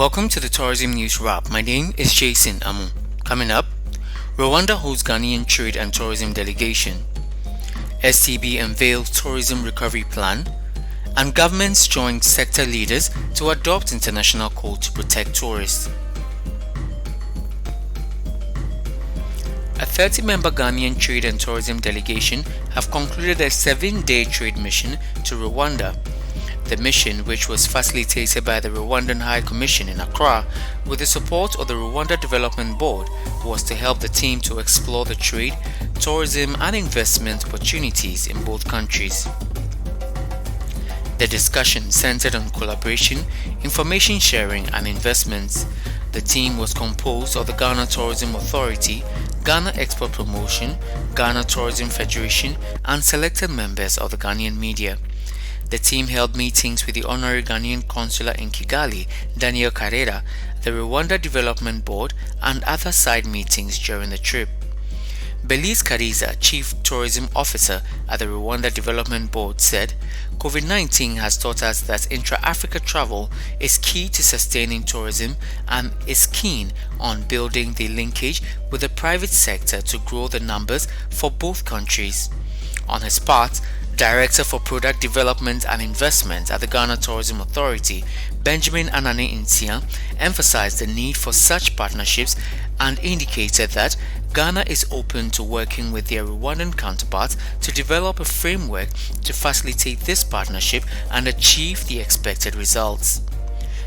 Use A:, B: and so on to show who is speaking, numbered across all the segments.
A: Welcome to the Tourism News Wrap. My name is Jason Amu. Coming up, Rwanda holds Ghanaian Trade and Tourism Delegation. STB unveils Tourism Recovery Plan, and governments join sector leaders to adopt international code to protect tourists. A 30-member Ghanaian Trade and Tourism Delegation have concluded a 7-day trade mission to Rwanda. The mission, which was facilitated by the Rwandan High Commission in Accra with the support of the Rwanda Development Board, was to help the team to explore the trade, tourism and investment opportunities in both countries. The discussion centered on collaboration, information sharing and investments. The team was composed of the Ghana Tourism Authority, Ghana Export Promotion, Ghana Tourism Federation and selected members of the Ghanaian media. The team held meetings with the Honorary Ghanaian Consular in Kigali, Daniel Carrera, the Rwanda Development Board and other side meetings during the trip. Belize Kariza, Chief Tourism Officer at the Rwanda Development Board, said, COVID-19 has taught us that intra-Africa travel is key to sustaining tourism and is keen on building the linkage with the private sector to grow the numbers for both countries. On his part, Director for Product Development and Investment at the Ghana Tourism Authority, Benjamin Anane Insia, emphasized the need for such partnerships and indicated that Ghana is open to working with their Rwandan counterparts to develop a framework to facilitate this partnership and achieve the expected results.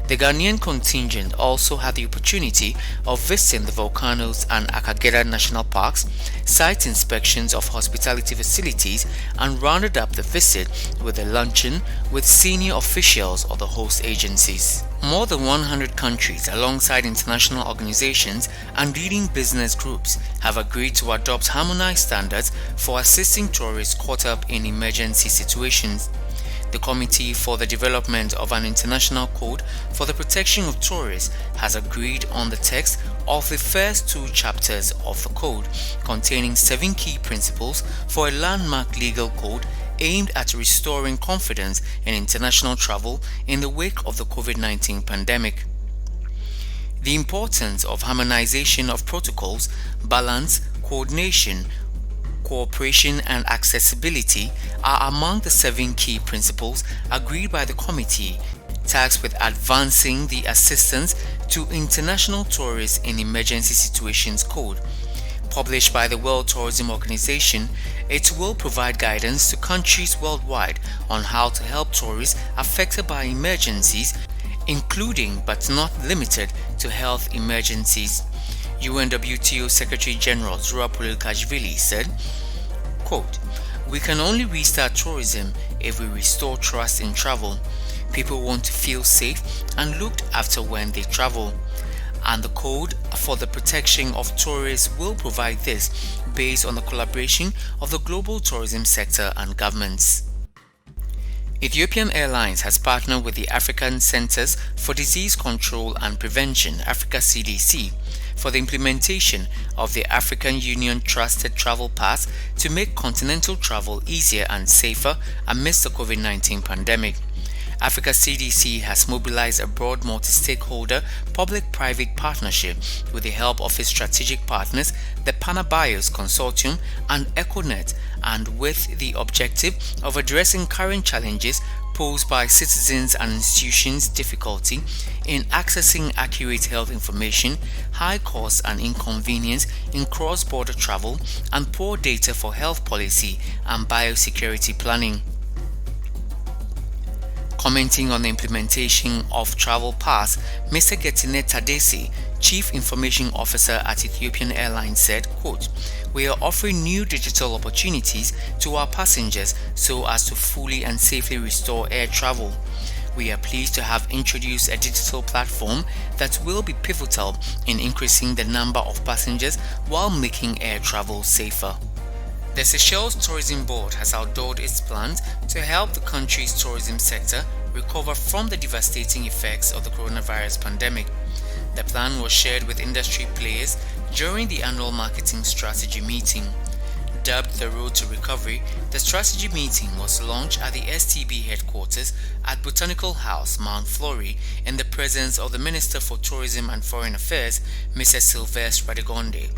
A: The Ghanaian contingent also had the opportunity of visiting the volcanoes and Akagera National Parks, site inspections of hospitality facilities, and rounded up the visit with a luncheon with senior officials of the host agencies. More than 100 countries, alongside international organizations and leading business groups, have agreed to adopt harmonized standards for assisting tourists caught up in emergency situations. The Committee for the Development of an International Code for the Protection of Tourists has agreed on the text of the first 2 chapters of the code, containing 7 key principles for a landmark legal code aimed at restoring confidence in international travel in the wake of the COVID-19 pandemic. The importance of harmonization of protocols, balance, coordination, cooperation and accessibility are among the 7 key principles agreed by the committee, tasked with advancing the Assistance to International Tourists in Emergency Situations Code. Published by the World Tourism Organization, it will provide guidance to countries worldwide on how to help tourists affected by emergencies, including but not limited to health emergencies. UNWTO Secretary General Zura Pulilkashvili said, quote, "We can only restart tourism if we restore trust in travel. People want to feel safe and looked after when they travel. And the Code for the Protection of Tourists will provide this based on the collaboration of the global tourism sector and governments." Ethiopian Airlines has partnered with the African Centers for Disease Control and Prevention, Africa CDC, for the implementation of the African Union Trusted Travel Pass to make continental travel easier and safer amidst the COVID-19 pandemic. Africa CDC has mobilized a broad multi-stakeholder public-private partnership with the help of its strategic partners, the Panabios Consortium and EcoNet, and with the objective of addressing current challenges posed by citizens and institutions' difficulty in accessing accurate health information, high costs and inconvenience in cross-border travel, and poor data for health policy and biosecurity planning. Commenting on the implementation of Travel Pass, Mr. Getine Tadesi, Chief Information Officer at Ethiopian Airlines, said, quote, "We are offering new digital opportunities to our passengers so as to fully and safely restore air travel. We are pleased to have introduced a digital platform that will be pivotal in increasing the number of passengers while making air travel safer." The Seychelles Tourism Board has outlined its plans to help the country's tourism sector recover from the devastating effects of the coronavirus pandemic. The plan was shared with industry players during the annual marketing strategy meeting. Dubbed the Road to Recovery, the strategy meeting was launched at the STB headquarters at Botanical House, Mount Flory, in the presence of the Minister for Tourism and Foreign Affairs, Mr. Sylvestre Radegonde.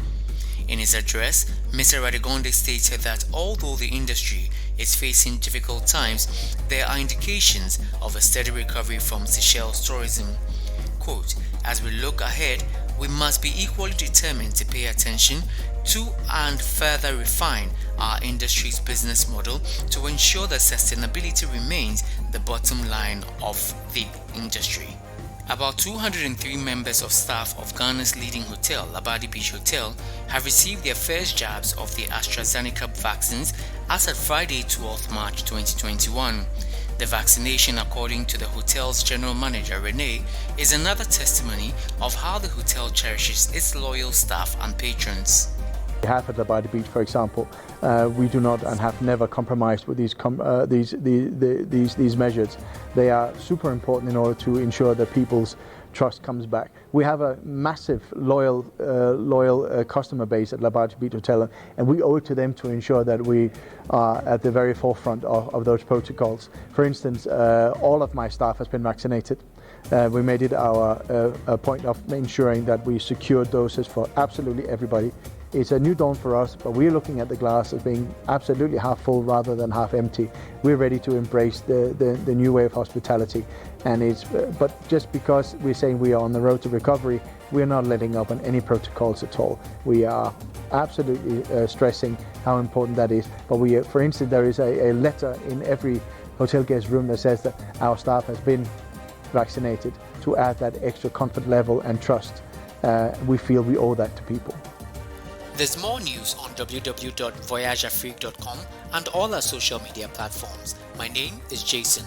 A: In his address, Mr. Radegonde stated that although the industry is facing difficult times, there are indications of a steady recovery from Seychelles tourism. Quote, "As we look ahead, we must be equally determined to pay attention to and further refine our industry's business model to ensure that sustainability remains the bottom line of the industry." About 203 members of staff of Ghana's leading hotel, Labadi Beach Hotel, have received their first jabs of the AstraZeneca vaccines as at Friday, 12 March 2021. The vaccination, according to the hotel's general manager Renee, is another testimony of how the hotel cherishes its loyal staff and patrons.
B: We have at Labadi Beach, for example, we do not and have never compromised with these measures. They are super important in order to ensure that people's trust comes back. We have a massive loyal customer base at Labadi Beach Hotel, and we owe it to them to ensure that we are at the very forefront of those protocols. For instance, all of my staff has been vaccinated. We made it our point of ensuring that we secured doses for absolutely everybody. It's a new dawn for us, but we're looking at the glass as being absolutely half full rather than half empty. We're ready to embrace the new way of hospitality, but just because we're saying we are on the road to recovery, we're not letting up on any protocols at all. We are absolutely stressing how important that is. But for instance, there is a letter in every hotel guest room that says that our staff has been vaccinated to add that extra comfort level and trust. We feel we owe that to people.
A: There's more news on www.voyageafrique.com and all our social media platforms. My name is Jason.